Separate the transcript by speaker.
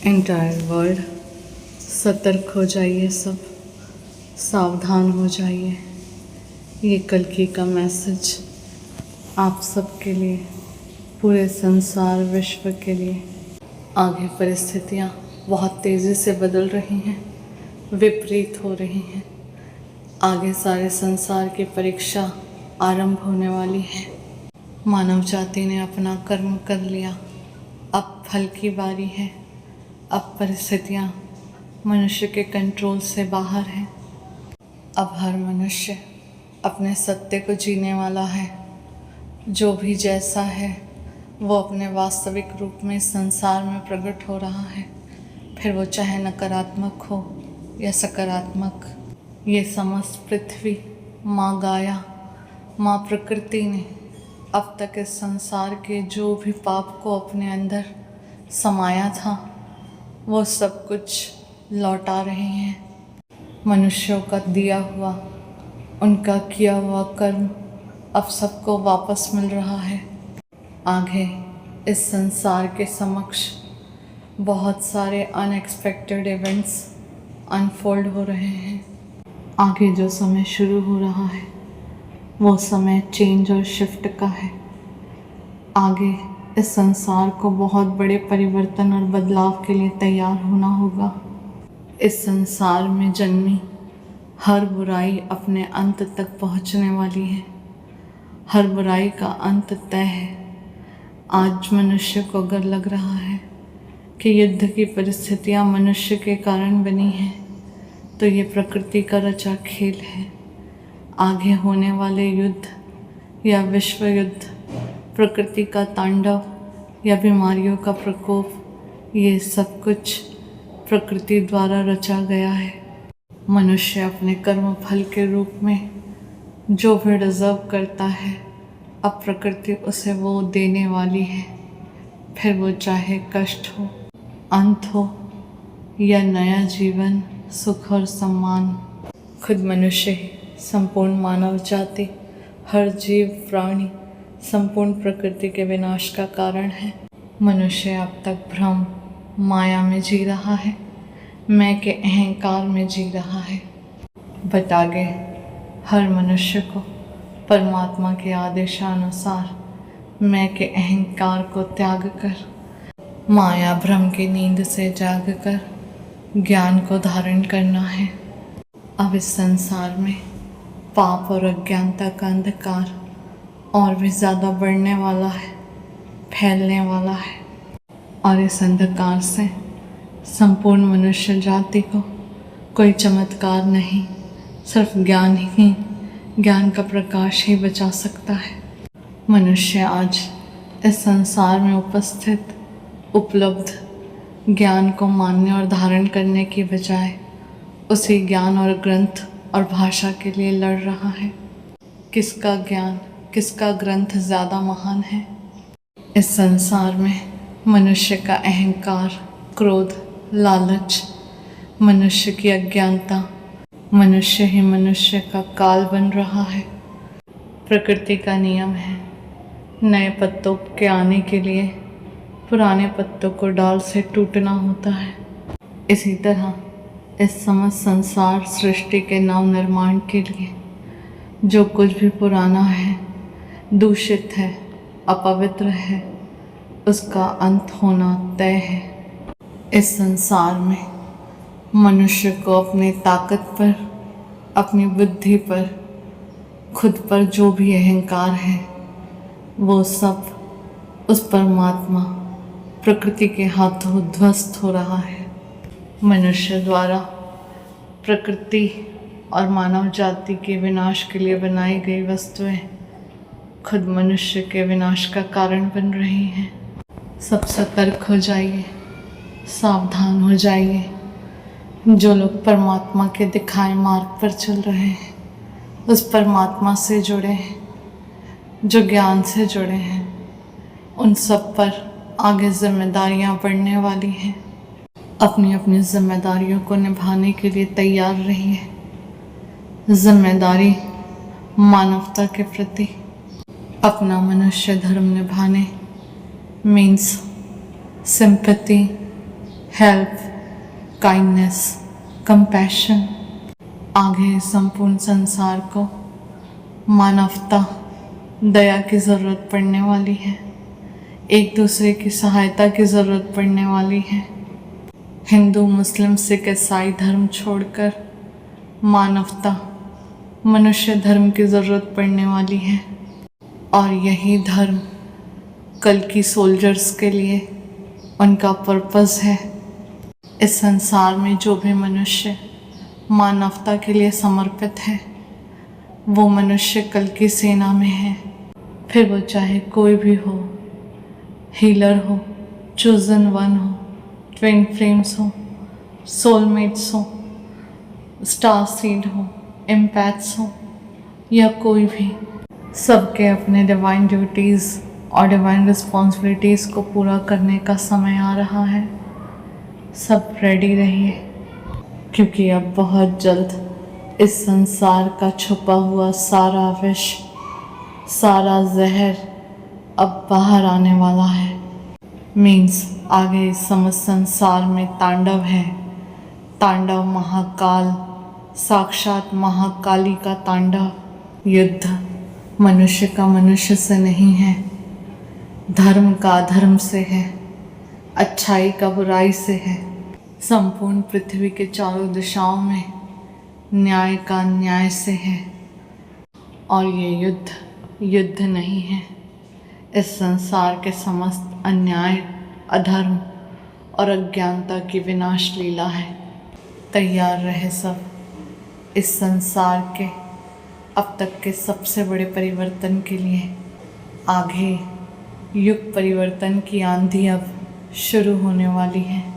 Speaker 1: Entire world सतर्क हो जाइए, सब सावधान हो जाइए। ये कल्कि का मैसेज आप सबके लिए, पूरे संसार विश्व के लिए। आगे परिस्थितियाँ बहुत तेज़ी से बदल रही हैं, विपरीत हो रही हैं। आगे सारे संसार की परीक्षा आरंभ होने वाली है। मानव जाति ने अपना कर्म कर लिया, अब फल की बारी है। अब परिस्थितियाँ मनुष्य के कंट्रोल से बाहर हैं। अब हर मनुष्य अपने सत्य को जीने वाला है। जो भी जैसा है वो अपने वास्तविक रूप में संसार में प्रकट हो रहा है, फिर वो चाहे नकारात्मक हो या सकारात्मक। ये समस्त पृथ्वी, माँ गाया, माँ प्रकृति ने अब तक इस संसार के जो भी पाप को अपने अंदर समाया था वो सब कुछ लौटा रहे हैं। मनुष्यों का दिया हुआ, उनका किया हुआ कर्म अब सबको वापस मिल रहा है। आगे इस संसार के समक्ष बहुत सारे अनएक्सपेक्टेड इवेंट्स अनफोल्ड हो रहे हैं। आगे जो समय शुरू हो रहा है वो समय चेंज और शिफ्ट का है। आगे इस संसार को बहुत बड़े परिवर्तन और बदलाव के लिए तैयार होना होगा। इस संसार में जन्मी हर बुराई अपने अंत तक पहुंचने वाली है। हर बुराई का अंत तय है। आज मनुष्य को अगर लग रहा है कि युद्ध की परिस्थितियां मनुष्य के कारण बनी हैं, तो ये प्रकृति का रचा खेल है। आगे होने वाले युद्ध या विश्व युद्ध, प्रकृति का तांडव या बीमारियों का प्रकोप, ये सब कुछ प्रकृति द्वारा रचा गया है। मनुष्य अपने कर्म फल के रूप में जो भी डिज़र्व करता है, अब प्रकृति उसे वो देने वाली है। फिर वो चाहे कष्ट हो, अंत हो या नया जीवन, सुख और सम्मान। खुद मनुष्य ही संपूर्ण मानव जाति, हर जीव प्राणी, संपूर्ण प्रकृति के विनाश का कारण है। मनुष्य अब तक भ्रम, माया में जी रहा है, मैं के अहंकार में जी रहा है। बट आगे हर मनुष्य को परमात्मा के आदेशानुसार मैं के अहंकार को त्याग कर, माया भ्रम की नींद से जाग कर ज्ञान को धारण करना है। अब इस संसार में पाप और अज्ञानता का अंधकार और भी ज़्यादा बढ़ने वाला है, फैलने वाला है। और इस अंधकार से संपूर्ण मनुष्य जाति को कोई चमत्कार नहीं, सिर्फ ज्ञान ही, ज्ञान का प्रकाश ही बचा सकता है। मनुष्य आज इस संसार में उपस्थित उपलब्ध ज्ञान को मानने और धारण करने की बजाय उसी ज्ञान और ग्रंथ और भाषा के लिए लड़ रहा है। किसका ज्ञान, किसका ग्रंथ ज़्यादा महान है? इस संसार में मनुष्य का अहंकार, क्रोध, लालच, मनुष्य की अज्ञानता, मनुष्य ही मनुष्य का काल बन रहा है। प्रकृति का नियम है, नए पत्तों के आने के लिए पुराने पत्तों को डाल से टूटना होता है। इसी तरह इस समस्त संसार सृष्टि के नव निर्माण के लिए जो कुछ भी पुराना है, दूषित है, अपवित्र है, उसका अंत होना तय है। इस संसार में मनुष्य को अपनी ताकत पर, अपनी बुद्धि पर, खुद पर जो भी अहंकार है वो सब उस परमात्मा प्रकृति के हाथों ध्वस्त हो रहा है। मनुष्य द्वारा प्रकृति और मानव जाति के विनाश के लिए बनाई गई वस्तुएं खुद मनुष्य के विनाश का कारण बन रही हैं। सब सतर्क हो जाइए, सावधान हो जाइए। जो लोग परमात्मा के दिखाए मार्ग पर चल रहे हैं, उस परमात्मा से जुड़े हैं, जो ज्ञान से जुड़े हैं, उन सब पर आगे जिम्मेदारियां बढ़ने वाली हैं। अपनी अपनी जिम्मेदारियों को निभाने के लिए तैयार रहिए। जिम्मेदारी मानवता के प्रति अपना मनुष्य धर्म निभाने means sympathy, help, kindness, compassion. आगे संपूर्ण संसार को मानवता, दया की ज़रूरत पड़ने वाली है। एक दूसरे की सहायता की ज़रूरत पड़ने वाली है। हिंदू, मुस्लिम, सिख, ईसाई धर्म छोड़कर मानवता, मनुष्य धर्म की ज़रूरत पड़ने वाली है। और यही धर्म कल की सोल्जर्स के लिए उनका पर्पस है। इस संसार में जो भी मनुष्य मानवता के लिए समर्पित है, वो मनुष्य कल की सेना में है। फिर वो चाहे कोई भी हो, हीलर हो, चोजन वन हो, ट्विन फ्लेम्स हो, सोलमेट्स हो, स्टार सीड हो, एम्पैथ्स हो या कोई भी, सबके अपने डिवाइन ड्यूटीज़ और डिवाइन रिस्पॉन्सिबिलिटीज़ को पूरा करने का समय आ रहा है। सब रेडी रहिए, क्योंकि अब बहुत जल्द इस संसार का छुपा हुआ सारा विष, सारा जहर अब बाहर आने वाला है। मीन्स आगे इस समस्त संसार में तांडव है। तांडव महाकाल, साक्षात महाकाली का तांडव। युद्ध मनुष्य का मनुष्य से नहीं है, धर्म का अधर्म से है, अच्छाई का बुराई से है। संपूर्ण पृथ्वी के चारों दिशाओं में न्याय का अन्याय से है। और ये युद्ध नहीं है, इस संसार के समस्त अन्याय, अधर्म और अज्ञानता की विनाश लीला है। तैयार रहे सब इस संसार के अब तक के सबसे बड़े परिवर्तन के लिए। आगे युग परिवर्तन की आंधी अब शुरू होने वाली है।